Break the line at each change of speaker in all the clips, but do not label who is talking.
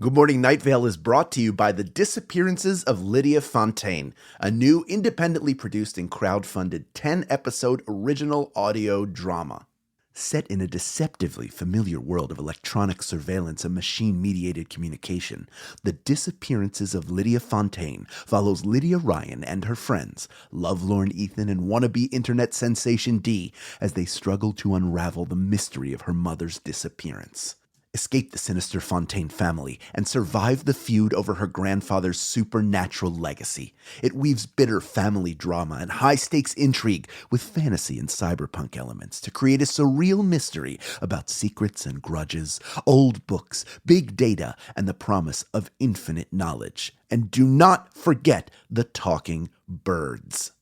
Good Morning Night Vale is brought to you by The Disappearances of Lydia Fontaine, a new independently produced and crowdfunded 10-episode original audio drama. Set in a deceptively familiar world of electronic surveillance and machine-mediated communication, The Disappearances of Lydia Fontaine follows Lydia Ryan and her friends, lovelorn Ethan and wannabe internet sensation Dee, as they struggle to unravel the mystery of her mother's disappearance. Escape the sinister Fontaine family, and survive the feud over her grandfather's supernatural legacy. It weaves bitter family drama and high-stakes intrigue with fantasy and cyberpunk elements to create a surreal mystery about secrets and grudges, old books, big data, and the promise of infinite knowledge. And do not forget the talking birds.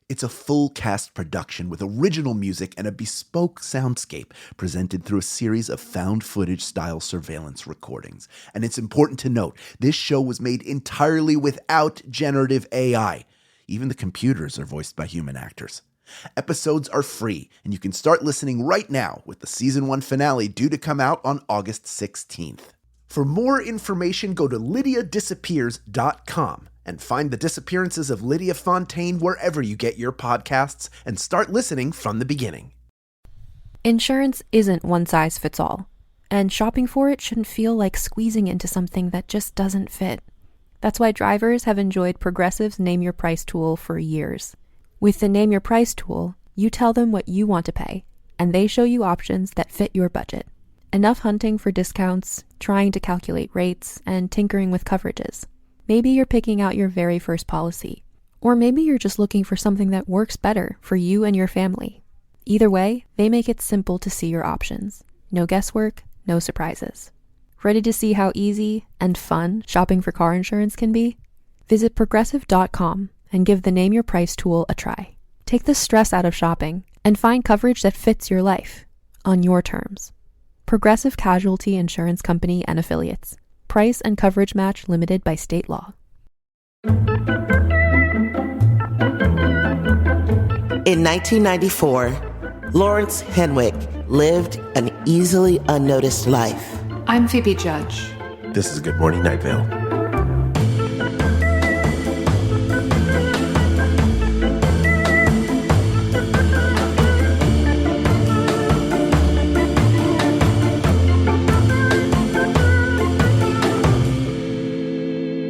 It's a full-cast production with original music and a bespoke soundscape presented through a series of found-footage-style surveillance recordings. And it's important to note, this show was made entirely without generative AI. Even the computers are voiced by human actors. Episodes are free, and you can start listening right now with the Season 1 finale due to come out on August 16th. For more information, go to lydiadisappears.com. and find The Disappearances of Lydia Fontaine wherever you get your podcasts and start listening from the beginning.
Insurance isn't one size fits all, and shopping for it shouldn't feel like squeezing into something that just doesn't fit. That's why drivers have enjoyed Progressive's Name Your Price tool for years. With the Name Your Price tool, you tell them what you want to pay, and they show you options that fit your budget. Enough hunting for discounts, trying to calculate rates, and tinkering with coverages. Maybe you're picking out your very first policy, or maybe you're just looking for something that works better for you and your family. Either way, they make it simple to see your options. No guesswork, no surprises. Ready to see how easy and fun shopping for car insurance can be? Visit Progressive.com and give the Name Your Price tool a try. Take the stress out of shopping and find coverage that fits your life, on your terms. Progressive Casualty Insurance Company and Affiliates. Price and coverage match limited by state law.
In 1994, Lawrence Henwick lived an easily unnoticed life.
I'm Phoebe Judge.
This is Good Morning Night Vale.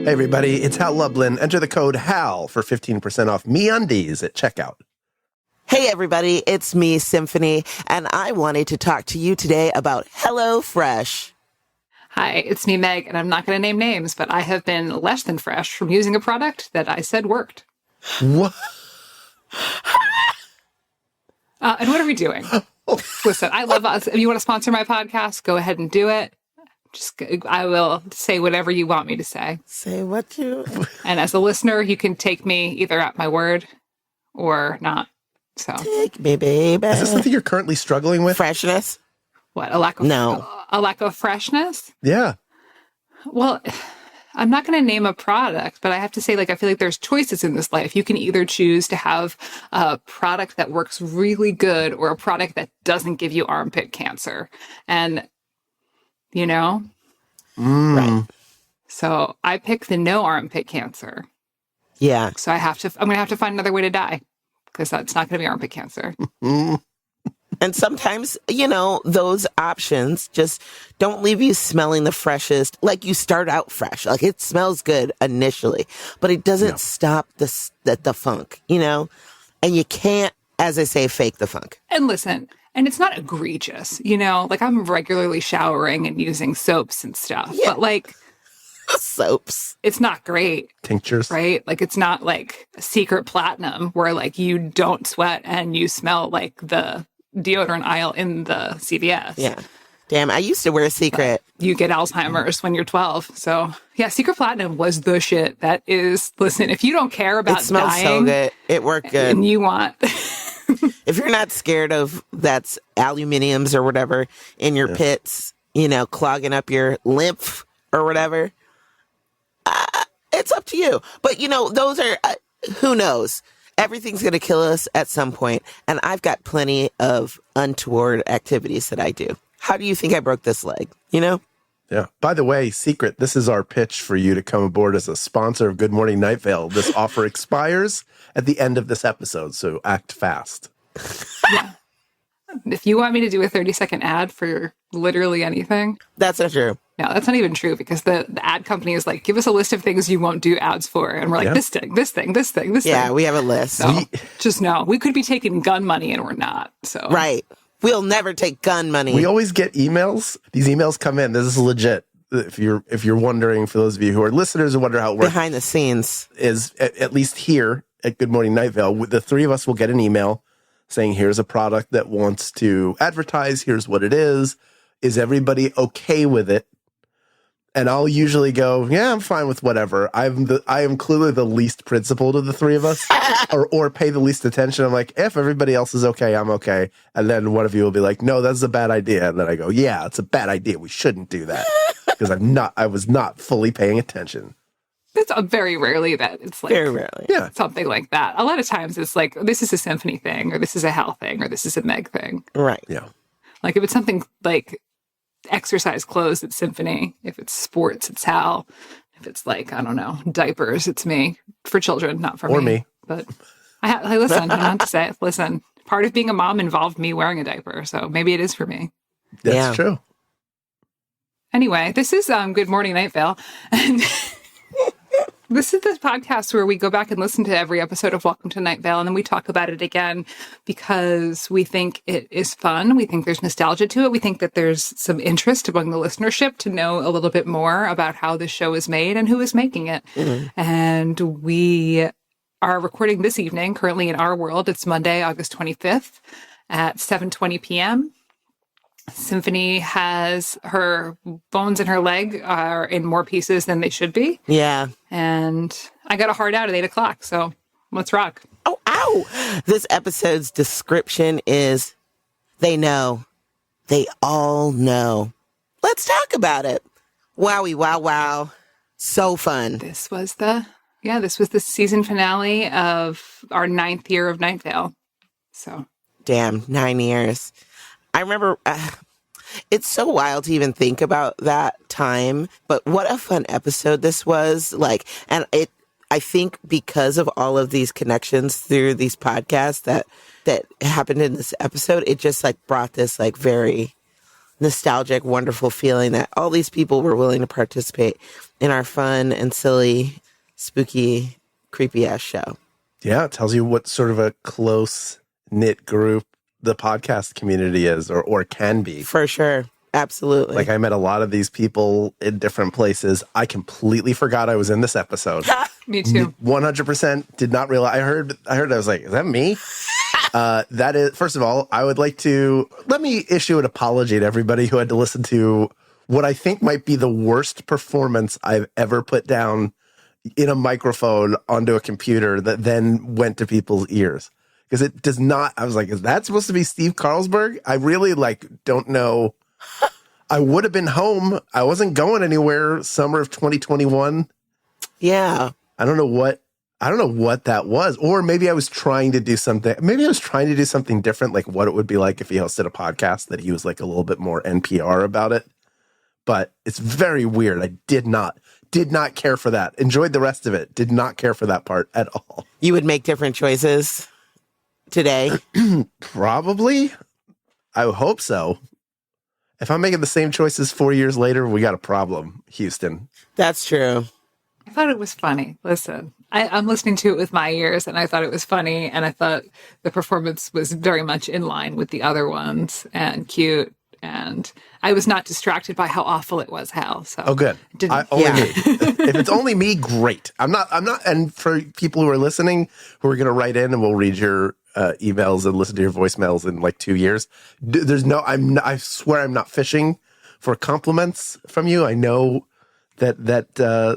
Hey everybody, it's Hal Lublin. Enter the code HAL for 15% off MeUndies at checkout.
Hey everybody, it's me, Symphony, and I wanted to talk to you today about HelloFresh.
Hi, it's me, Meg, and I'm not going to name names, but I have been less than fresh from using a product that I said worked.
What?
And what are we doing? Listen, I love us. If you want to sponsor my podcast, go ahead and do it. I will say whatever you want me to say.
Say what you...
And as a listener, you can take me either at my word or not. So
take me, baby.
Is this something you're currently struggling with?
Freshness?
What, a lack of...
No.
A lack of freshness?
Yeah.
Well, I'm not going to name a product, but I have to say, I feel like there's choices in this life. You can either choose to have a product that works really good or a product that doesn't give you armpit cancer. And...
Right.
So I pick the no armpit cancer.
Yeah.
So I'm going to have to find another way to die because that's not going to be armpit cancer.
And sometimes, those options just don't leave you smelling the freshest. Like you start out fresh, like it smells good initially, but it doesn't stop the funk, and you can't, as I say, fake the funk.
And listen, and it's not egregious, I'm regularly showering and using soaps and stuff, but
soaps,
it's not great.
Tinctures.
Right? It's not like a secret platinum where you don't sweat and you smell like the deodorant aisle in the CVS.
Yeah. Damn, I used to wear a secret.
But you get Alzheimer's when you're 12. So, yeah, Secret Platinum was the shit. That is, listen, if you don't care about dying. It smells
so good. It worked good.
And you want...
If you're not scared of that's aluminiums or whatever in your pits, clogging up your lymph or whatever, it's up to you. But, those are, who knows? Everything's going to kill us at some point. And I've got plenty of untoward activities that I do. How do you think I broke this leg?
Yeah. By the way, secret, this is our pitch for you to come aboard as a sponsor of Good Morning Night Vale. This offer expires at the end of this episode, so act fast.
Yeah. If you want me to do a 30-second ad for literally anything.
That's not true.
No, that's not even true because the ad company is like, give us a list of things you won't do ads for. And we're like, this thing, this thing, this thing, this thing.
Yeah, we have a list.
So just know, we could be taking gun money and we're not. So
Right. We'll never take gun money.
We always get emails. These emails come in. This is legit. If you're wondering, for those of you who are listeners and wonder how it works.
Behind the scenes.
Is at least here at Good Morning Night Vale, the three of us will get an email saying, here's a product that wants to advertise. Here's what it is. Is everybody okay with it? And I'll usually go, yeah, I'm fine with whatever. I am clearly the least principled of the three of us, or pay the least attention. I'm like, if everybody else is okay, I'm okay. And then one of you will be like, no, that's a bad idea. And then I go, yeah, it's a bad idea. We shouldn't do that because I was not fully paying attention.
It's very rarely that it's like
Very rarely.
Yeah.
something like that. A lot of times it's like, this is a Symphony thing, or this is a Hal thing, or this is a Meg thing.
Right.
Yeah.
Like if it's something like exercise clothes, it's Symphony. If it's sports, it's Hal. If it's like, I don't know, diapers, it's me. For children, not for
Or me.
But I listen, I'm not to say it. Listen, part of being a mom involved me wearing a diaper, so maybe it is for me.
That's true.
Anyway, this is Good Morning Night Vale. And this is the podcast where we go back and listen to every episode of Welcome to Night Vale, and then we talk about it again because we think it is fun. We think there's nostalgia to it. We think that there's some interest among the listenership to know a little bit more about how this show is made and who is making it. Mm-hmm. And we are recording this evening, currently in our world. It's Monday, August 25th at 7:20 p.m. Symphony has her bones in her leg are in more pieces than they should be.
Yeah.
And I got a hard out at 8 o'clock, so let's rock.
Oh, ow! This episode's description is, they know. They all know. Let's talk about it. Wowie, wow, wow. So fun.
This was the season finale of our 9th year of Night Vale. So.
Damn, 9 years. I remember, it's so wild to even think about that time, but what a fun episode this was. Like, and I think because of all of these connections through these podcasts that happened in this episode, it just like brought this like very nostalgic, wonderful feeling that all these people were willing to participate in our fun and silly, spooky, creepy ass show.
Yeah, it tells you what sort of a close knit group the podcast community is or can be.
For sure. Absolutely.
Like I met a lot of these people in different places. I completely forgot I was in this episode.
Me too.
100% did not realize. I heard I was like, is that me? That is, first of all, I would like to let me issue an apology to everybody who had to listen to what I think might be the worst performance I've ever put down in a microphone onto a computer that then went to people's ears. Because it does not, I was like, is that supposed to be Steve Carlsberg? I really don't know. I would have been home. I wasn't going anywhere summer of 2021.
Yeah.
I don't know what that was. Or maybe I was trying to do something. Maybe I was trying to do something different, like what it would be like if he hosted a podcast that he was like a little bit more NPR about it. But it's very weird. I did not care for that. Enjoyed the rest of it. Did not care for that part at all.
You would make different choices today?
Probably. I hope so. If I'm making the same choices 4 years later, we got a problem, Houston.
That's true.
I thought it was funny. Listen, I'm listening to it with my ears, and I thought it was funny, and I thought the performance was very much in line with the other ones and cute, and I was not distracted by how awful it was, Hal. So
oh, good. Me. If it's only me, great. I'm not. And for people who are listening, who are going to write in, and we'll read your emails and listen to your voicemails in like 2 years. I swear I'm not fishing for compliments from you. I know that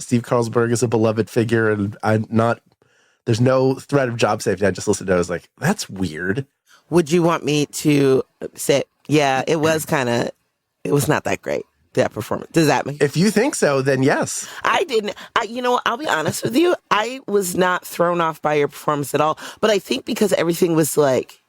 Steve Carlsberg is a beloved figure, and there's no threat of job safety. I just listened to it. I was like, that's weird.
Would you want me to say, yeah, it was not that great, that performance. Does that make
If you think so, then yes.
I didn't. I'll be honest with you. I was not thrown off by your performance at all. But I think because everything was like,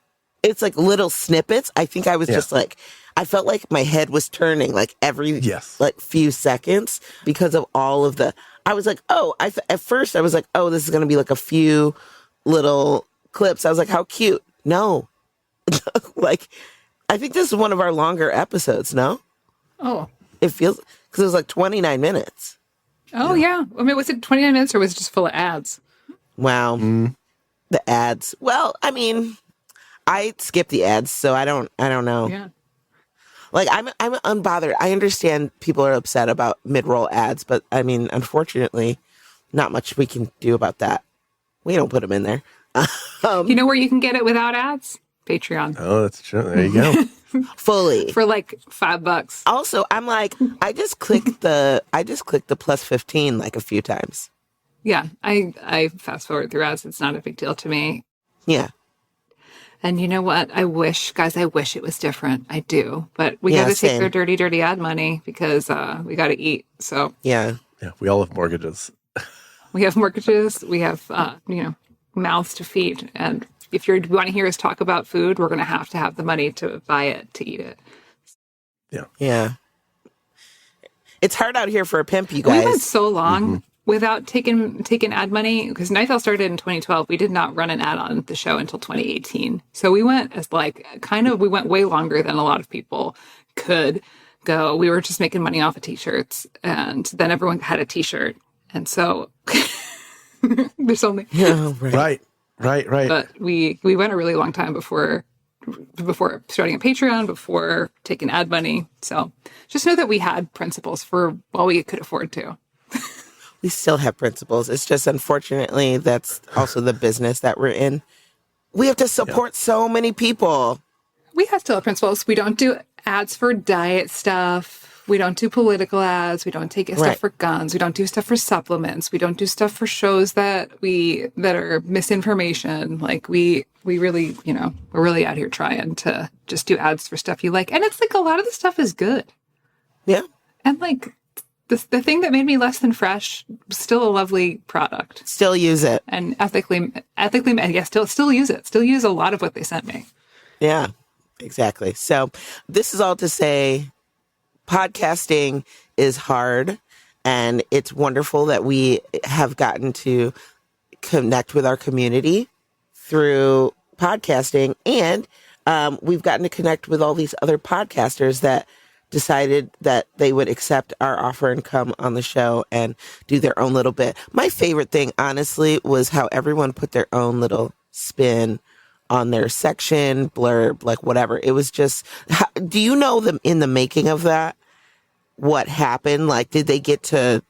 it's like little snippets. I think I was just like, I felt like my head was turning like every like few seconds because of all of the, I was like, oh, at first I was like, oh, this is going to be like a few little clips. I was like, how cute. No. Like, I think this is one of our longer episodes, no?
Oh.
It feels, because it was like 29 minutes.
Oh, yeah. I mean, was it 29 minutes or was it just full of ads?
Wow. The ads. Well, I mean, I skip the ads, so I don't know.
Yeah.
Like, I'm unbothered. I understand people are upset about mid-roll ads, but I mean, unfortunately, not much we can do about that. We don't put them in there.
You know where you can get it without ads? Patreon.
Oh, that's true. There you go.
Fully.
For like $5.
Also, I'm like, I just clicked the plus 15 like a few times.
Yeah. I fast forward through ads. It's not a big deal to me.
Yeah.
And you know what? I wish it was different. I do. But we got to take their dirty, dirty ad money because we got to eat. So
yeah.
Yeah. We all have mortgages.
We have mortgages. We have, mouths to feed. And if you want to hear us talk about food, we're going to have the money to buy it, to eat it.
Yeah.
Yeah. It's hard out here for a pimp, you guys.
We went so long without taking ad money because Night Vale started in 2012. We did not run an ad on the show until 2018. So we went we went way longer than a lot of people could go. We were just making money off of t-shirts, and then everyone had a t-shirt. And so there's only
Right.
But we went a really long time before starting a Patreon, before taking ad money. So just know that we had principles for all we could afford to.
We still have principles. It's just, unfortunately, that's also the business that we're in. We have to support so many people.
We still have principles. We don't do ads for diet stuff. We don't do political ads. We don't take stuff for guns. We don't do stuff for supplements. We don't do stuff for shows that are misinformation. Like we really, we're really out here trying to just do ads for stuff you like. And it's like a lot of the stuff is good.
Yeah.
And like the thing that made me less than fresh, still a lovely product.
Still use it.
And ethically, yeah, still use it. Still use a lot of what they sent me.
Yeah, exactly. So this is all to say, podcasting is hard, and it's wonderful that we have gotten to connect with our community through podcasting, and we've gotten to connect with all these other podcasters that decided that they would accept our offer and come on the show and do their own little bit. My favorite thing, honestly, was how everyone put their own little spin on their section, blurb, like whatever. It was just, do you know them in the making of that? What happened? Like, did they get to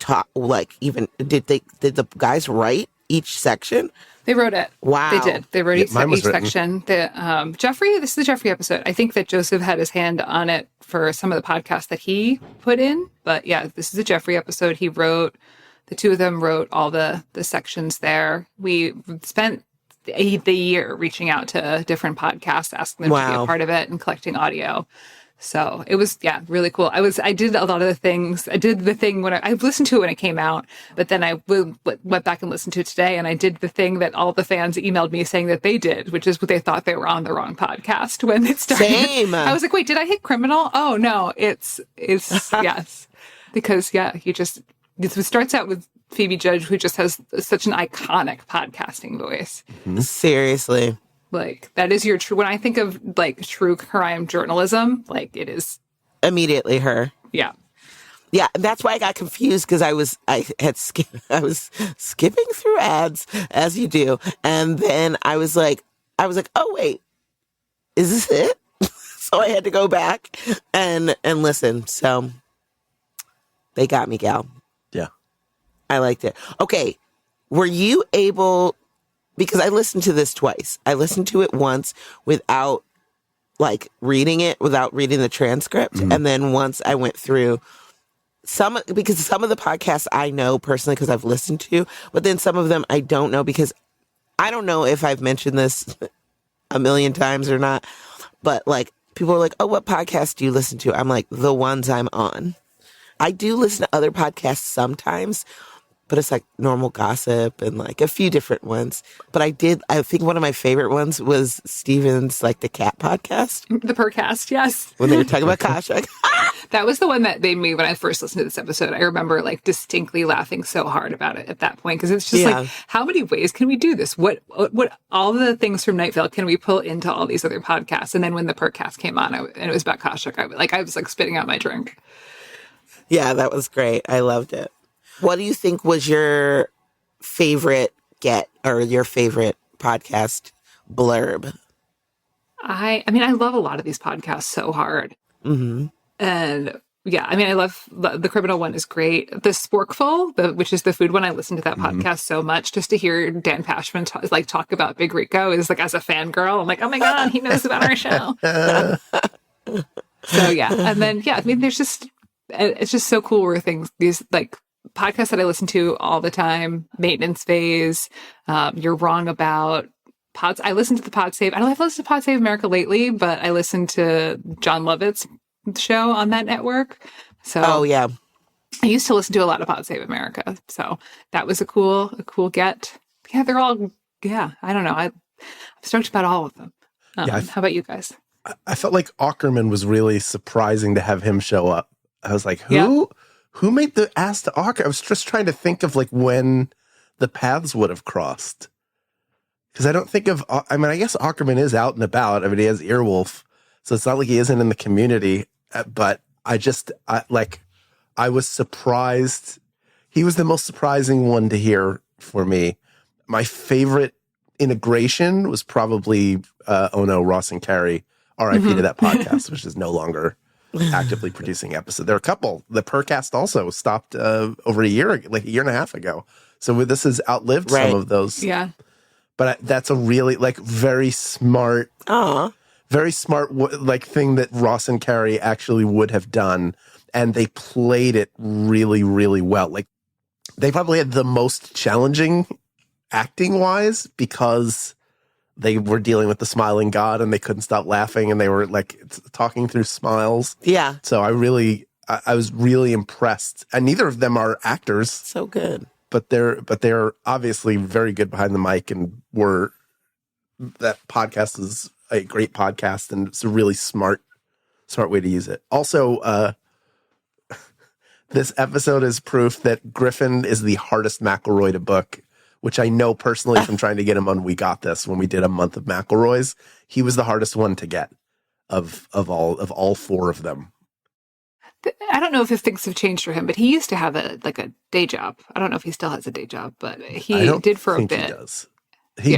talk? Like, even did the guys write each section?
They wrote it.
Wow.
They did. They wrote each
written.
section. Jeffrey, this is the Jeffrey episode. I think that Joseph had his hand on it for some of the podcasts that he put in. But yeah, this is a Jeffrey episode. The two of them wrote all the sections there. We spent the year reaching out to different podcasts, asking them to be a part of it and collecting audio. So it was, really cool. I did a lot of the things. I did the thing when I listened to it when it came out, but then I went back and listened to it today, and I did the thing that all the fans emailed me saying that they did, which is what they thought they were on the wrong podcast when it started.
Same.
I was like, wait, did I hit criminal? Oh no, it's yes. Because it starts out with Phoebe Judge, who just has such an iconic podcasting voice.
Mm-hmm. Seriously.
Like, that is your true, when I think of like true crime journalism, like it is
immediately her.
Yeah.
Yeah. That's why I got confused, because I was skipping through ads, as you do. And then I was like, oh wait, is this it? So I had to go back and listen. So they got me, gal.
Yeah.
I liked it. Okay. Were you able, because I listened to this twice. I listened to it once without like reading it, without reading the transcript. Mm-hmm. And then once I went through because some of the podcasts I know personally because I've listened to, but then some of them I don't know, because I don't know if I've mentioned this a million times or not, but like people are like, oh, what podcast do you listen to? I'm like, the ones I'm on. I do listen to other podcasts sometimes, but it's like normal gossip and like a few different ones. But I think one of my favorite ones was Steven's, like the cat podcast.
The Percast, yes.
When they were talking about Kasha.
That was the one that made me, when I first listened to this episode, I remember like distinctly laughing so hard about it at that point. Because it's just like, how many ways can we do this? What all the things from Night Vale can we pull into all these other podcasts? And then when the Percast came on and it was about Kashuk, I was like spitting out my drink.
Yeah, that was great. I loved it. What do you think was your favorite or your favorite podcast blurb?
I mean, I love a lot of these podcasts so hard.
Mm-hmm.
And yeah, I mean, I love the criminal one is great. The Sporkful, which is the food one, I listen to that podcast so much just to hear Dan Pashman talk about Big Rico is like, as a fangirl, I'm like, oh my God, he knows about our show. So yeah. And then, yeah, I mean, it's just so cool where these like podcasts that I listen to all the time, Maintenance Phase, You're Wrong About, Pods. I listen to the Pod Save. I don't have listened to Pod Save America lately, but I listened to John Lovett's show on that network. So
oh yeah,
I used to listen to a lot of Pod Save America. So that was a cool get. Yeah, they're all, yeah, I don't know. I'm stoked about all of them. How about you guys?
I felt like Ackerman was really surprising to have him show up. I was like, who made the ass to Ackerman? I was just trying to think of like when the paths would have crossed. Because I don't think of, I mean, I guess Ackerman is out and about. I mean, he has Earwolf, so it's not like he isn't in the community. But I was surprised. He was the most surprising one to hear for me. My favorite integration was probably Oh No, Ross and Carrie, RIP to that podcast, which is no longer actively producing episodes. There are a couple. The Percast also stopped over a year and a half ago. So this has outlived some of those.
Yeah.
But that's a really very smart, thing that Ross and Carrie actually would have done. And they played it really, really well. Like they probably had the most challenging acting wise because they were dealing with the smiling God and they couldn't stop laughing and they were like talking through smiles.
Yeah.
So I was really impressed. And neither of them are actors.
So good.
But they're obviously very good behind the mic and that podcast is a great podcast and it's a really smart way to use it. Also, this episode is proof that Griffin is the hardest McElroy to book, which I know personally from trying to get him on We Got This when we did a month of McElroy's. He was the hardest one to get of all four of them.
I don't know if things have changed for him, but he used to have a day job. I don't know if he still has a day job, but he did for a bit.
He does. He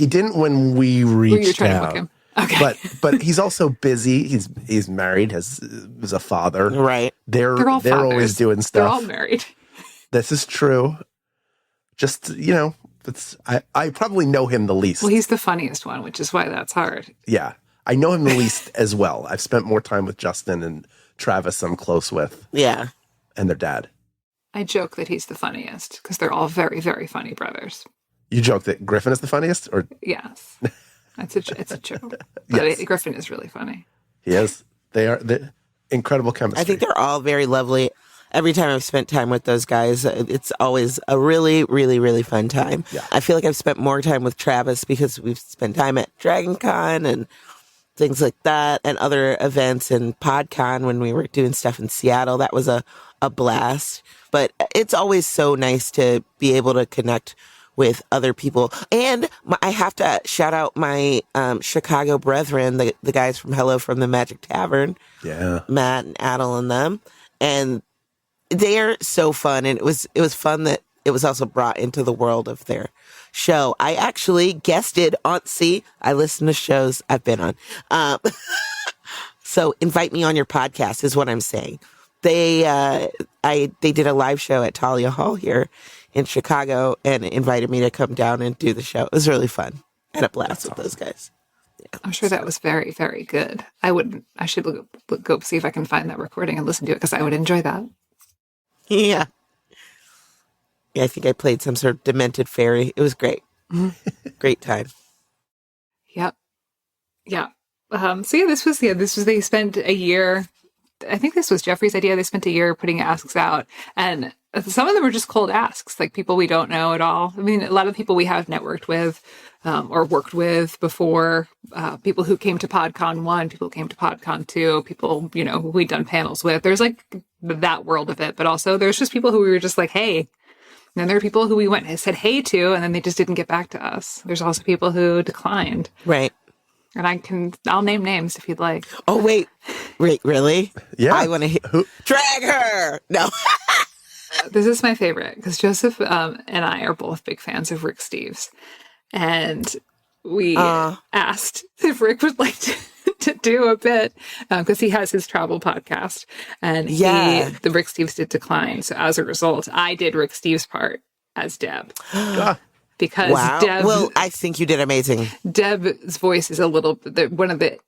didn't when we reached
Were you trying
out.
to book him? Okay.
But he's also busy. He's married, is a father.
Right.
They're
all fathers.
always doing stuff.
They're all married.
This is true. Just, I probably know him the least.
Well, he's the funniest one, which is why that's hard.
Yeah. I know him the least as well. I've spent more time with Justin and Travis I'm close with.
Yeah.
And their dad.
I joke that he's the funniest because they're all very, very funny brothers.
You joke that Griffin is the funniest? Or
yes. It's a joke. But
Yes.
Griffin is really funny.
He is. They're incredible chemistry.
I think they're all very lovely. Every time I've spent time with those guys, it's always a really, really, really fun time.
Yeah.
I feel like I've spent more time with Travis because we've spent time at Dragon Con and things like that and other events and PodCon when we were doing stuff in Seattle. That was a blast. But it's always so nice to be able to connect with other people. And I have to shout out my Chicago brethren, the guys from Hello from the Magic Tavern.
Yeah.
Matt and Adel and them. And they're so fun. And it was fun that it was also brought into the world of their show. I actually guested on, I listen to shows I've been on. So invite me on your podcast is what I'm saying. They did a live show at Talia Hall here in Chicago and invited me to come down and do the show. It was really fun. I had a blast with those guys. Yeah.
I'm sure that was very, very good. I should go see if I can find that recording and listen to it because I would enjoy that.
Yeah. Yeah, I think I played some sort of demented fairy. It was great. Great time.
Yep. Yeah. So this was they spent a year I think this was Jeffrey's idea. They spent a year putting asks out, and some of them are just cold asks, like people we don't know at all. I mean, a lot of people we have networked with or worked with before, people who came to PodCon 1, people who came to PodCon 2, people, you know, who we'd done panels with. There's like that world of it, but also there's just people who we were just like, hey. And then there are people who we went and said hey to, and then they just didn't get back to us. There's also people who declined.
Right.
And I'll name names if you'd like.
Oh, wait, really?
Yeah.
I want to drag her. No.
This is my favorite because Joseph and I are both big fans of Rick Steves. And we asked if Rick would like to do a bit because he has his travel podcast. And the Rick Steves did decline. So as a result, I did Rick Steves' part as Deb. Because Deb...
Well, I think you did amazing.
Deb's voice is a little... One of the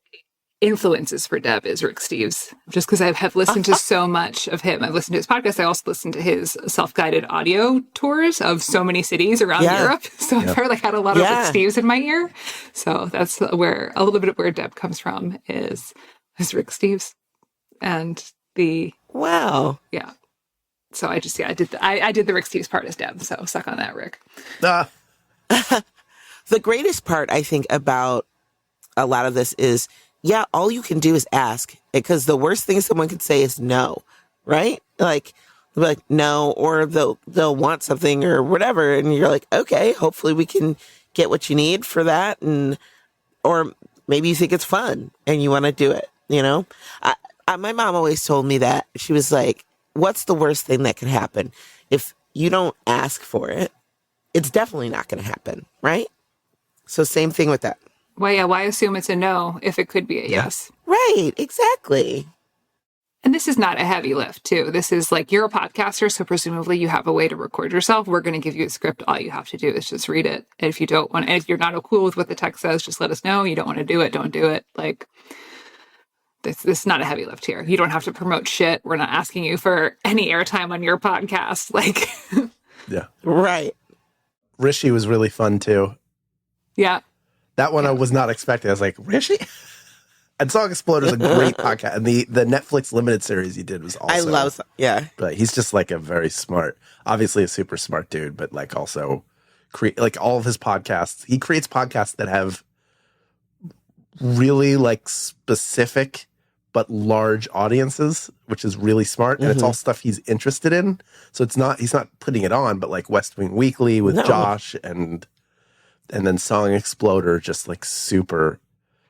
influences for Deb is Rick Steves. Just because I have listened to so much of him. I've listened to his podcast. I also listened to his self-guided audio tours of so many cities around Europe. So I've heard, had a lot of Rick Steves in my ear. So that's where... A little bit of where Deb comes from is Rick Steves. And the...
Wow.
Yeah. So I just... I did the Rick Steves part as Deb. So suck on that, Rick.
The greatest part, I think, about a lot of this is, all you can do is ask, because the worst thing someone could say is no, right? Like no, or they'll want something or whatever, and you're like, okay, hopefully we can get what you need for that, or maybe you think it's fun and you want to do it. You know, my mom always told me that. She was like, "What's the worst thing that could happen if you don't ask for it? It's definitely not going to happen, right?" So same thing with that.
Well, why assume it's a no if it could be a yes?
Right, exactly.
And this is not a heavy lift, too. This is like, you're a podcaster, so presumably you have a way to record yourself. We're going to give you a script. All you have to do is just read it. And if you don't want, and if you're not cool with what the text says, just let us know. You don't want to do it, don't do it. Like, this is not a heavy lift here. You don't have to promote shit. We're not asking you for any airtime on your podcast. Like,
yeah.
Right.
Rishi was really fun, too.
Yeah.
That one I was not expecting. I was like, Rishi? And Song Exploder is a great podcast. And the Netflix limited series he did was also...
I love... Yeah.
But he's just like a very smart, obviously a super smart dude, but like also... all of his podcasts, he creates podcasts that have really like specific but large audiences, which is really smart. And it's all stuff he's interested in. So he's not putting it on, but like West Wing Weekly with Josh and then Song Exploder, just like super,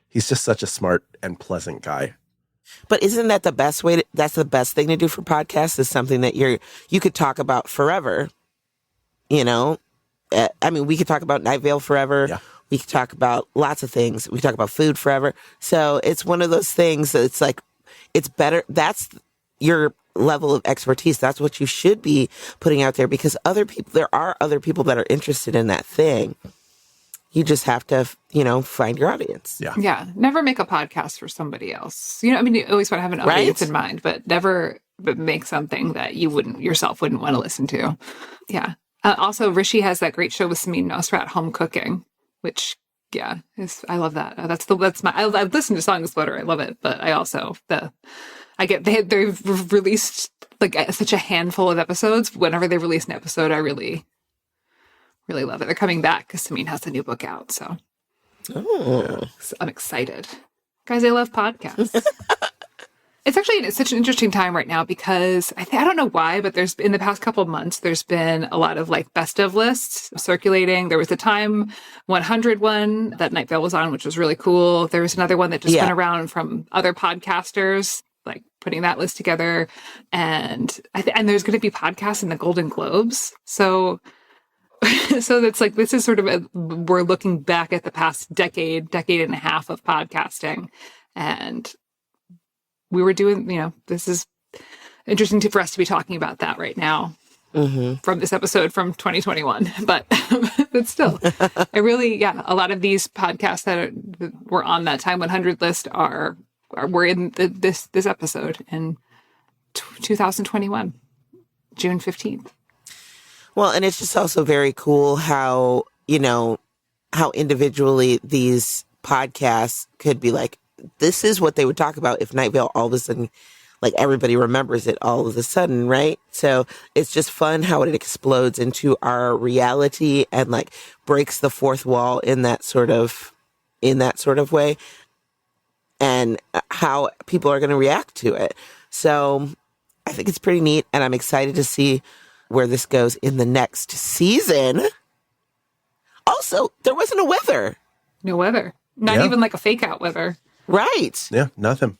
he's just such a smart and pleasant guy.
But isn't that the best way that's the best thing to do for podcasts, is something that you could talk about forever, you know? I mean, we could talk about Night Vale forever.
Yeah.
We could talk about lots of things. We talk about food forever. So it's one of those things that it's like, it's better. That's your level of expertise. That's what you should be putting out there, because there are other people that are interested in that thing. You just have to, find your audience.
Yeah.
Yeah. Never make a podcast for somebody else. You always want to have an audience in mind, but never make something that you yourself wouldn't want to listen to. Yeah. Also, Rishi has that great show with Samin Nosrat, Home Cooking, which, I love that. I listen to Song Exploder. I love it. But I also, they've released like such a handful of episodes. Whenever they release an episode, I really, really love it. They're coming back because Samin has a new book out. So, so I'm excited. Guys, I love podcasts. It's such an interesting time right now because I don't know why, but in the past couple of months, there's been a lot of like best of lists circulating. There was the Time 100 one that Night Vale was on, which was really cool. There was another one that just went around from other podcasters, like putting that list together. And there's going to be podcasts in the Golden Globes. So that's like, this is sort of we're looking back at the past decade and a half of podcasting, and we were doing, this is interesting for us to be talking about that right now from this episode from 2021. But still, a lot of these podcasts that were on that Time 100 list were in this episode in 2021, June 15th.
Well, and it's just also very cool how individually these podcasts could be like, this is what they would talk about if Night Vale all of a sudden like everybody remembers it all of a sudden, right? So it's just fun how it explodes into our reality and like breaks the fourth wall in that sort of way, and how people are going to react to it. So I think it's pretty neat, and I'm excited to see where this goes in the next season. Also, there wasn't a weather.
No weather. Not even like a fake out weather.
Right.
Yeah, nothing.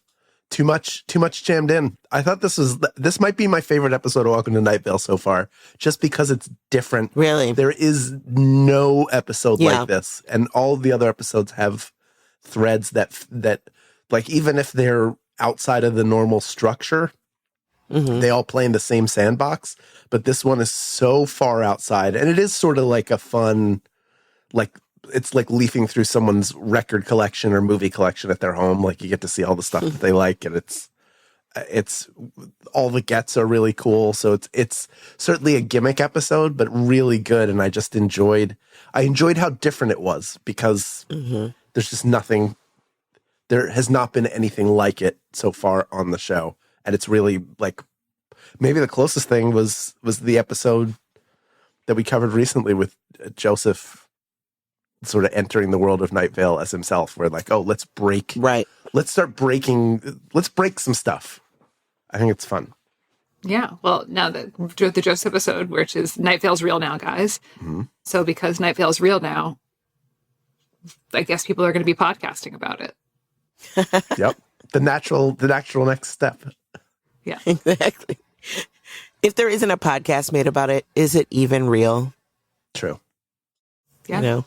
Too much jammed in. I thought this might be my favorite episode of Welcome to Night Vale so far, just because it's different.
Really?
There is no episode like this, and all the other episodes have threads that like, even if they're outside of the normal structure, they all play in the same sandbox, but this one is so far outside, and it is sort of like a fun, like, it's like leafing through someone's record collection or movie collection at their home. Like, you get to see all the stuff that they like, and it's all the gets are really cool. So it's certainly a gimmick episode, but really good. And I enjoyed how different it was, because there's just nothing, there has not been anything like it so far on the show. And it's really, like, maybe the closest thing was the episode that we covered recently with Joseph sort of entering the world of Night Vale as himself, where like, oh, let's break some stuff. I think it's fun.
Yeah. Well, now the Joseph episode, which is Night Vale's real now, guys. So because Night Vale's real now, I guess people are going to be podcasting about it.
Yep. The natural next step.
Yeah.
Exactly. If there isn't a podcast made about it, is it even real?
True.
Yeah.
You know,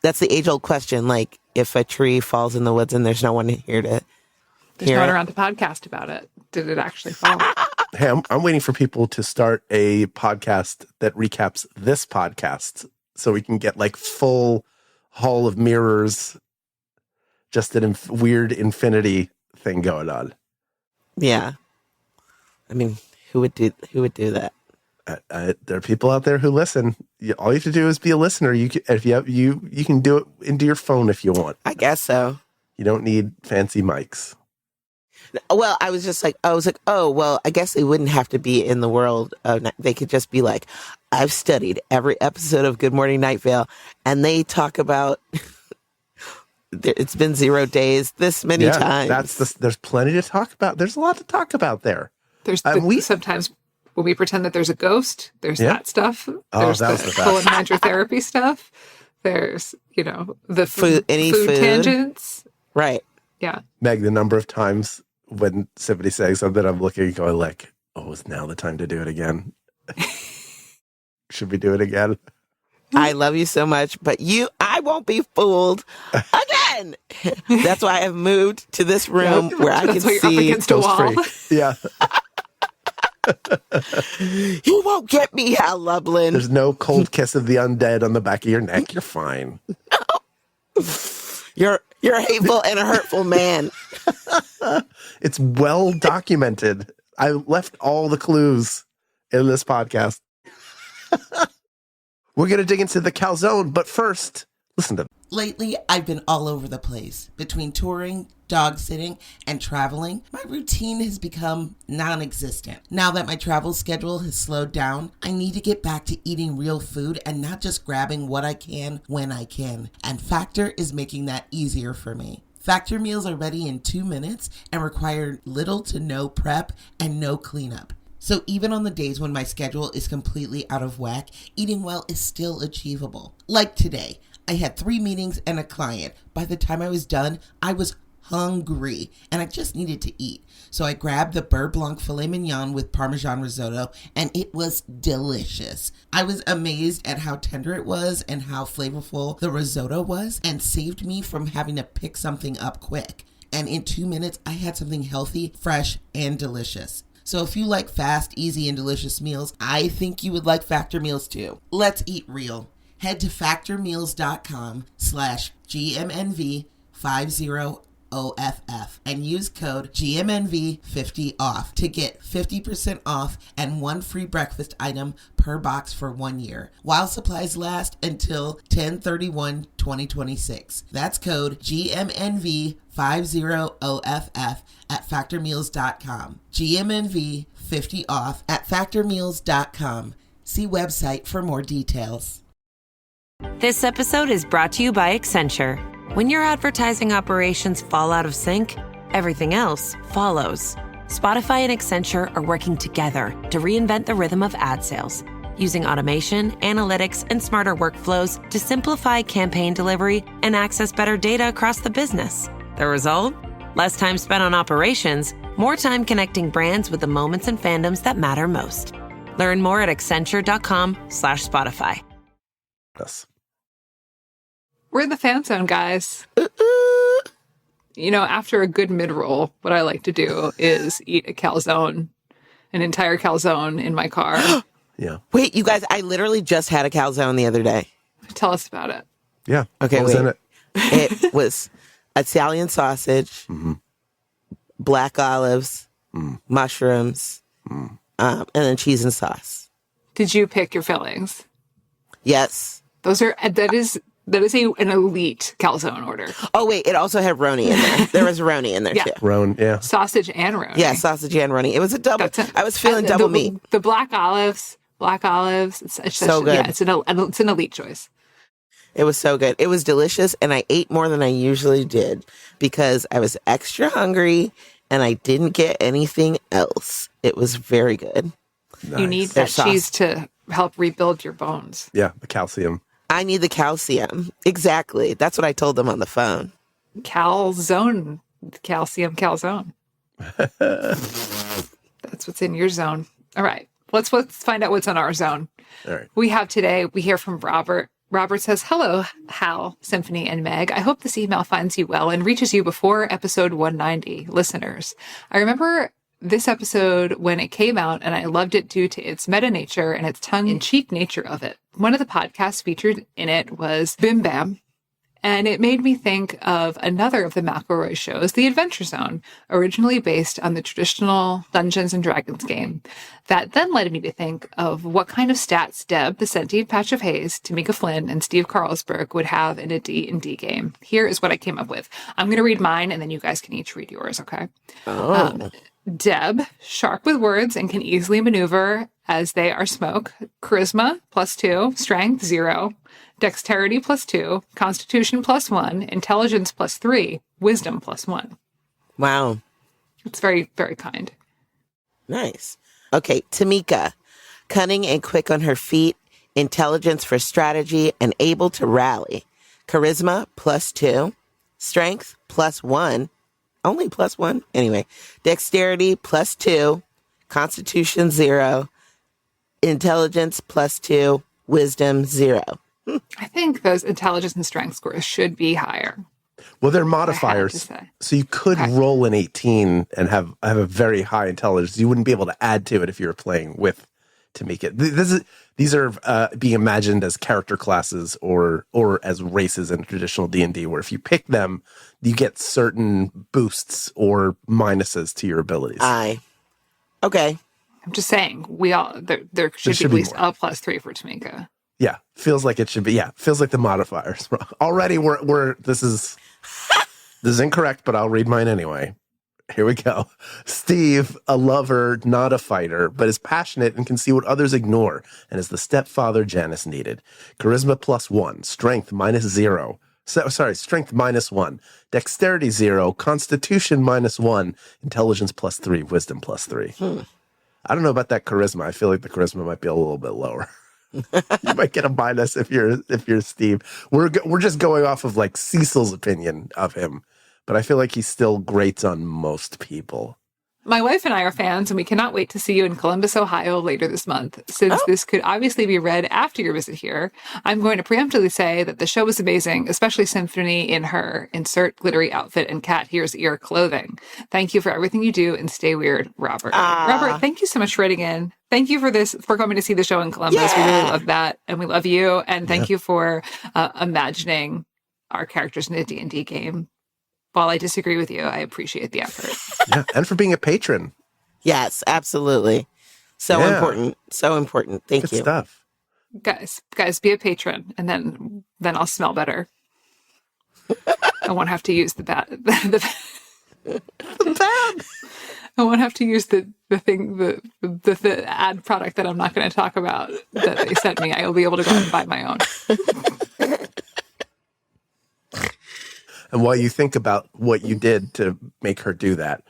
that's the age-old question. Like, if a tree falls in the woods and there's no one here to
There's no one around to podcast about it. Did it actually fall?
Hey, I'm waiting for people to start a podcast that recaps this podcast, so we can get like full Hall of Mirrors, just an weird infinity thing going on.
Yeah. I mean, who would do that?
There are people out there who listen. All you have to do is be a listener. You can do it into your phone if you want.
I guess so.
You don't need fancy mics.
Well, I was like, oh, well, I guess they wouldn't have to be in the world of, they could just be like, I've studied every episode of Good Morning Night Vale, and they talk about it's been 0 days this many times.
There's plenty to talk about. There's a lot to talk about there.
There's sometimes when we pretend that there's a ghost, there's that stuff. There's the full hydrotherapy stuff. There's, the food tangents.
Right.
Yeah.
Meg, the number of times when somebody saying something, I'm looking and going like, oh, is now the time to do it again? Should we do it again?
I love you so much, but I won't be fooled again. That's why I've moved to this room where I can see
up against a wall.
Free. Yeah.
You won't get me, Hal Lublin.
There's no cold kiss of the undead on the back of your neck. You're fine.
No. You're a hateful and a hurtful man.
It's well documented. I left all the clues in this podcast. We're going to dig into the calzone, but first, listen to.
Lately, I've been all over the place. Between touring, dog sitting, and traveling, my routine has become non-existent. Now that my travel schedule has slowed down, I need to get back to eating real food and not just grabbing what I can when I can. And Factor is making that easier for me. Factor meals are ready in 2 minutes and require little to no prep and no cleanup. So even on the days when my schedule is completely out of whack, eating well is still achievable. Like today, I had 3 meetings and a client. By the time I was done, I was hungry and I just needed to eat. So I grabbed the Beurre Blanc filet mignon with Parmesan risotto, and it was delicious. I was amazed at how tender it was and how flavorful the risotto was, and saved me from having to pick something up quick. And in 2 minutes, I had something healthy, fresh, and delicious. So if you like fast, easy, and delicious meals, I think you would like Factor meals too. Let's eat real. Head to factormeals.com/GMNV50 and use code GMNV50OFF to get 50% off and one free breakfast item per box for 1 year, while supplies last until 10/31/2026. That's code GMNV50OFF at factormeals.com. GMNV50OFF at factormeals.com. See website for more details.
This episode is brought to you by Accenture. When your advertising operations fall out of sync, everything else follows. Spotify and Accenture are working together to reinvent the rhythm of ad sales, using automation, analytics, and smarter workflows to simplify campaign delivery and access better data across the business. The result? Less time spent on operations, more time connecting brands with the moments and fandoms that matter most. Learn more at accenture.com/Spotify.
Yes.
We're the FanZone, guys. You know, after a good mid-roll, what I like to do is eat a calzone, an entire calzone in my car.
Yeah.
Wait, you guys, I literally just had a calzone the other day.
Tell us about it.
Yeah.
Okay,
what was
wait.
in it?
It was Italian sausage, black olives, mushrooms, and then cheese and sauce.
Did you pick your fillings?
Yes.
That is an elite calzone order.
Oh, wait, it also had roni in there. There was roni in there,
Yeah.
too.
Roan, yeah.
Sausage and roni.
Yeah, sausage and roni. It was a double. I was feeling double meat.
The black olives. It's
So good.
Yeah, it's an elite choice.
It was so good. It was delicious, and I ate more than I usually did because I was extra hungry, and I didn't get anything else. It was very good.
Nice.
You need
Their
that
sauce.
cheese to help rebuild your bones.
Yeah, the calcium.
I need the calcium. Exactly. That's what I told them on the phone.
Calzone. Calcium calzone. That's what's in your zone. All right. Let's find out what's on our zone.
All right.
We hear from Robert. Robert says, "Hello, Hal, Symphony, and Meg. I hope this email finds you well and reaches you before episode 190. Listeners, I remember this episode when it came out, and I loved it due to its meta nature and its tongue-in-cheek nature of it. One of the podcasts featured in it was Bim Bam, and it made me think of another of the McElroy shows, The Adventure Zone, originally based on the traditional Dungeons & Dragons game. That then led me to think of what kind of stats Deb, the sentient patch of haze, Tamika Flynn, and Steve Carlsberg would have in a D&D game. Here is what I came up with. I'm going to read mine, and then you guys can each read yours, okay? Deb, sharp with words and can easily maneuver as they are smoke. Charisma, +2. Strength, 0. Dexterity, +2. Constitution, +1. Intelligence, +3. Wisdom, +1.
Wow.
It's very, very kind.
Nice. Okay, Tamika. Cunning and quick on her feet. Intelligence for strategy and able to rally. Charisma, +2. Strength, +1. Only +1? Anyway. Dexterity, +2. Constitution, 0. Intelligence, +2. Wisdom, 0.
I think those intelligence and strength scores should be higher.
Well, they're
I have
modifiers.
to say.
So you could
Okay.
roll an 18 and have a very high intelligence. You wouldn't be able to add to it if you were playing with Tamika. These are being imagined as character classes or as races in traditional D&D, where if you pick them, you get certain boosts or minuses to your abilities.
Okay.
I'm just saying, there should be
should
at
be
least
more.
a +3 for Tamika.
Yeah, feels like it should be. Yeah, feels like the modifiers. Already, this is incorrect, but I'll read mine anyway. Here we go. Steve, a lover, not a fighter, but is passionate and can see what others ignore, and is the stepfather Janice needed. Charisma +1, strength -0. Strength -1, dexterity 0, constitution -1, intelligence +3, wisdom +3. I don't know about that charisma. I feel like the charisma might be a little bit lower. You might get a minus if you're Steve. We're just going off of like Cecil's opinion of him, but I feel like he still grates on most people.
My wife and I are fans, and we cannot wait to see you in Columbus, Ohio later this month. Since this could obviously be read after your visit here, I'm going to preemptively say that the show was amazing, especially Symphony in her insert glittery outfit and cat here's ear clothing. Thank you for everything you do, and stay weird, Robert. Robert, thank you so much for writing in. Thank you for coming to see the show in Columbus. We really love that, and we love you. And thank you for imagining our characters in a D&D game while I disagree with you, I appreciate the effort.
Yeah, and for being a patron.
Yes, absolutely. So important. So important. Thank
Good
you.
stuff.
Guys, be a patron, and then I'll smell better. I won't have to use the bad. The bad. I won't have to use the ad product that I'm not going to talk about that they sent me. I will be able to go out and buy my own.
And while you think about what you did to make her do that,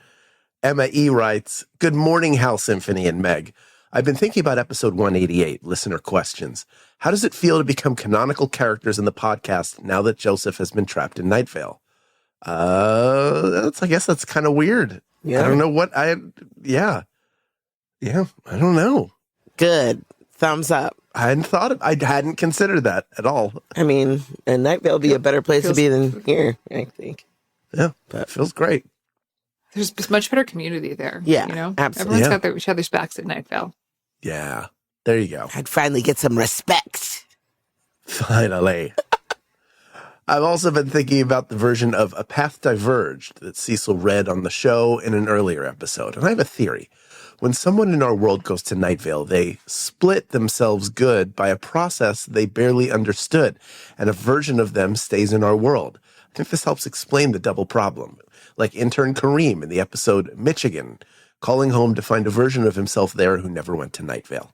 Emma E. writes, "Good morning, Hal Symphony and Meg. I've been thinking about episode 188, listener questions. How does it feel to become canonical characters in the podcast now that Joseph has been trapped in Night Vale?" I guess that's kind of weird.
Yeah.
I don't know what I don't know.
Good. Thumbs up.
I hadn't considered that at all.
I mean, and Night Vale would be a better place to be than here, I think.
Yeah, that feels great.
There's much better community there.
Yeah,
you know?
absolutely.
Everyone's got each other's backs at Night Vale.
Yeah, there you go.
I'd finally get some respect.
Finally. I've also been thinking about the version of A Path Diverged that Cecil read on the show in an earlier episode. And I have a theory. When someone in our world goes to Night Vale, they split themselves good by a process they barely understood, and a version of them stays in our world. I think this helps explain the double problem. Like intern Kareem in the episode Michigan, calling home to find a version of himself there who never went to Night Vale.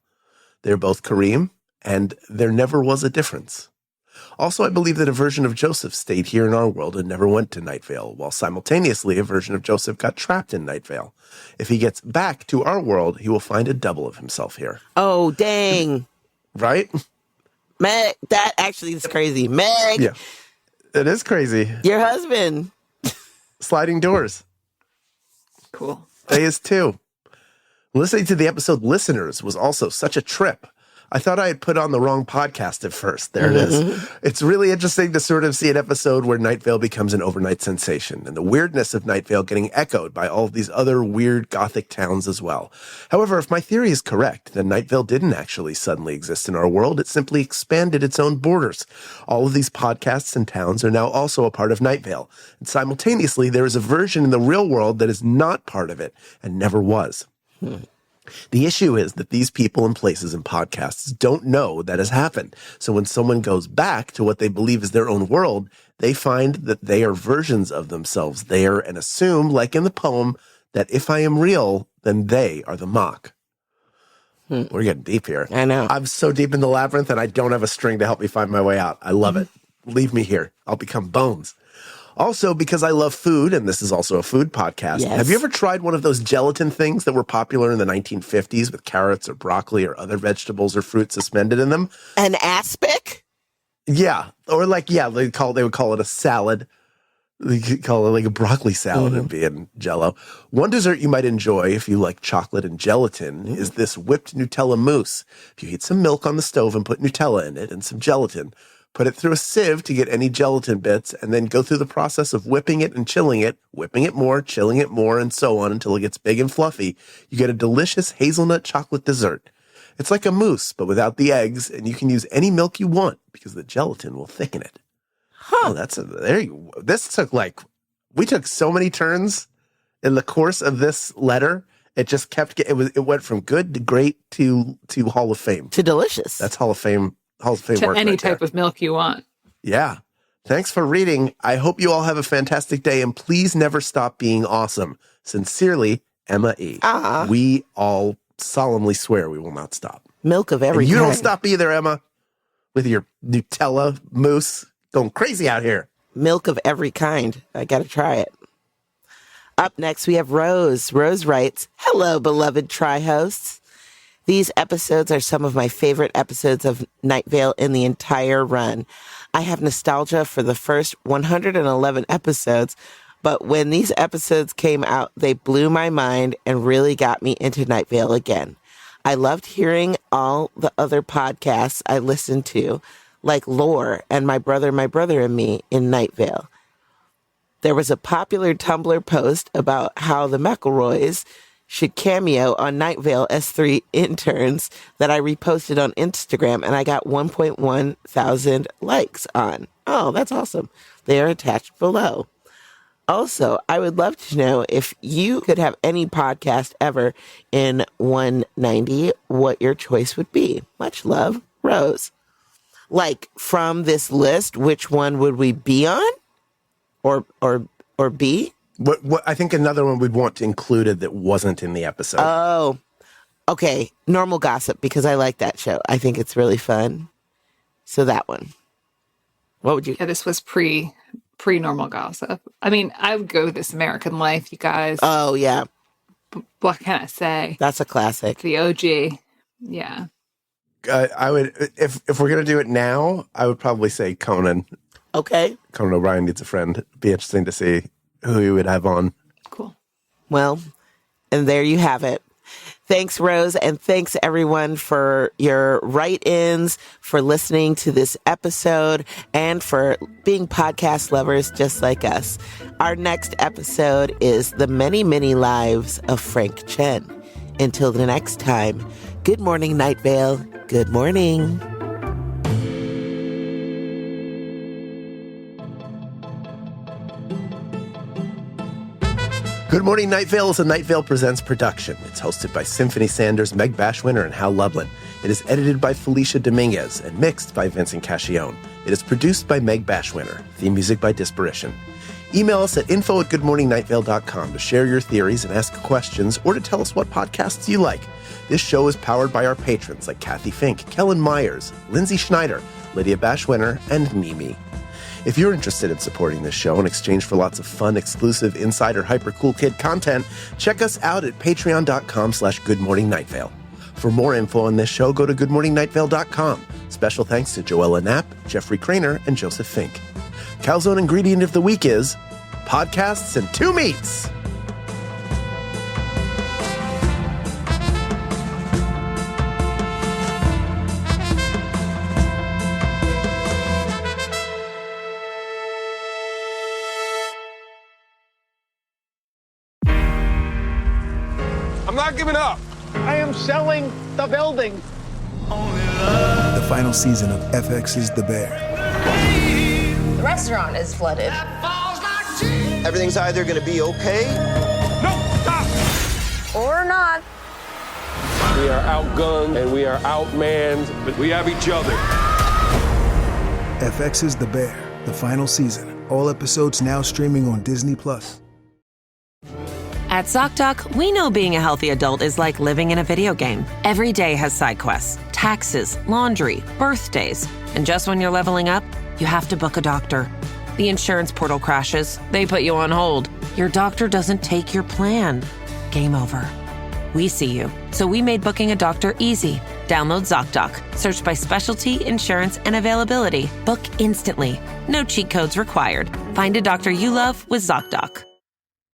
They're both Kareem, and there never was a difference. Also, I believe that a version of Joseph stayed here in our world and never went to Night Vale, while simultaneously a version of Joseph got trapped in Night Vale. If he gets back to our world, he will find a double of himself here.
Oh, dang.
Right?
Meg, that actually is crazy. Meg.
Yeah. It is crazy.
Your husband.
Sliding doors.
Cool.
Phase 2. Listening to the episode Listeners was also such a trip. I thought I had put on the wrong podcast at first. There it is. It's really interesting to sort of see an episode where Night Vale becomes an overnight sensation and the weirdness of Night Vale getting echoed by all of these other weird Gothic towns as well. However, if my theory is correct, then Night Vale didn't actually suddenly exist in our world. It simply expanded its own borders. All of these podcasts and towns are now also a part of Night Vale. And simultaneously, there is a version in the real world that is not part of it and never was. The issue is that these people and places and podcasts don't know that has happened. So when someone goes back to what they believe is their own world, they find that they are versions of themselves there and assume, like in the poem, that if I am real, then they are the mock. We're getting deep here.
I know.
I'm so deep in the labyrinth and I don't have a string to help me find my way out. I love it. Leave me here. I'll become bones. Also, because I love food, and this is also a food podcast,
Yes.
Have you ever tried one of those gelatin things that were popular in the 1950s with carrots or broccoli or other vegetables or fruit suspended in them?
An aspic?
Yeah. Or they would call it a salad. They could call it like a broccoli salad and be in Jell-O. One dessert you might enjoy if you like chocolate and gelatin is this whipped Nutella mousse. If you heat some milk on the stove and put Nutella in it and some gelatin, put it through a sieve to get any gelatin bits, and then go through the process of whipping it and chilling it, whipping it more, chilling it more, and so on until it gets big and fluffy. You get a delicious hazelnut chocolate dessert. It's like a mousse, but without the eggs, and you can use any milk you want because the gelatin will thicken it. Oh, there you go. This took we took so many turns in the course of this letter. It just it went from good to great to Hall of Fame.
To delicious.
That's Hall of Fame.
To
work
any
right
type
there.
of milk you want.
Yeah. Thanks for reading. I hope you all have a fantastic day, and please never stop being awesome. Sincerely, Emma E. We all solemnly swear we will not stop.
Milk of every
And you
kind.
don't stop either, Emma, with your Nutella mousse going crazy out here.
Milk of every kind. I got to try it. Up next, we have Rose. Rose writes, "Hello, beloved tri-hosts. These episodes are some of my favorite episodes of Night Vale in the entire run. I have nostalgia for the first 111 episodes, but when these episodes came out, they blew my mind and really got me into Night Vale again. I loved hearing all the other podcasts I listened to, like Lore and My Brother and Me in Night Vale. There was a popular Tumblr post about how the McElroys should cameo on Night Vale S3 interns that I reposted on Instagram, and I got 1.1 thousand likes on. Oh, that's awesome. They are attached below. Also, I would love to know if you could have any podcast ever in 190, what your choice would be. Much love, Rose. Like, from this list, which one would we be on? Or be?
What I think another one we'd want included that wasn't in the episode.
Oh, okay. Normal Gossip, because I like that show. I think it's really fun. So that one. What would you?
Yeah, this was pre-Normal Gossip. I mean, I would go with This American Life, you guys.
Oh, yeah.
What can I say?
That's a classic.
The OG. Yeah.
I would, if we're going to do it now, I would probably say Conan.
Okay.
Conan O'Brien Needs a Friend. It'd be interesting to see who we would have on.
Cool.
Well, and there you have it. Thanks, Rose, and thanks, everyone, for your write-ins, for listening to this episode, and for being podcast lovers just like us. Our next episode is The Many, Many Lives of Frank Chen. Until the next time, good morning, Night Vale. Good morning.
Good Morning Night Vale is a Night Vale Presents production. It's hosted by Symphony Sanders, Meg Bashwiner, and Hal Lublin. It is edited by Felicia Dominguez and mixed by Vincent Cacchione. It is produced by Meg Bashwiner. Theme music by Disparition. Email us at info@goodmorningnightVale.com to share your theories and ask questions or to tell us what podcasts you like. This show is powered by our patrons like Kathy Fink, Kellen Myers, Lindsay Schneider, Lydia Bashwiner, and Mimi. If you're interested in supporting this show in exchange for lots of fun, exclusive, insider, hyper cool kid content, check us out at patreon.com/goodmorningnightVale. For more info on this show, go to goodmorningnightVale.com. Special thanks to Joella Knapp, Jeffrey Craner, and Joseph Fink. Calzone ingredient of the week is podcasts and 2 meats.
I'm not giving up. I am selling the building.
The final season of FX's The Bear.
The restaurant is flooded.
Everything's either going to be okay.
No, stop.
Or not.
We are outgunned and we are outmanned, but we have each other.
FX's The Bear, the final season. All episodes now streaming on Disney+.
At ZocDoc, we know being a healthy adult is like living in a video game. Every day has side quests, taxes, laundry, birthdays. And just when you're leveling up, you have to book a doctor. The insurance portal crashes. They put you on hold. Your doctor doesn't take your plan. Game over. We see you. So we made booking a doctor easy. Download ZocDoc. Search by specialty, insurance, and availability. Book instantly. No cheat codes required. Find a doctor you love with ZocDoc.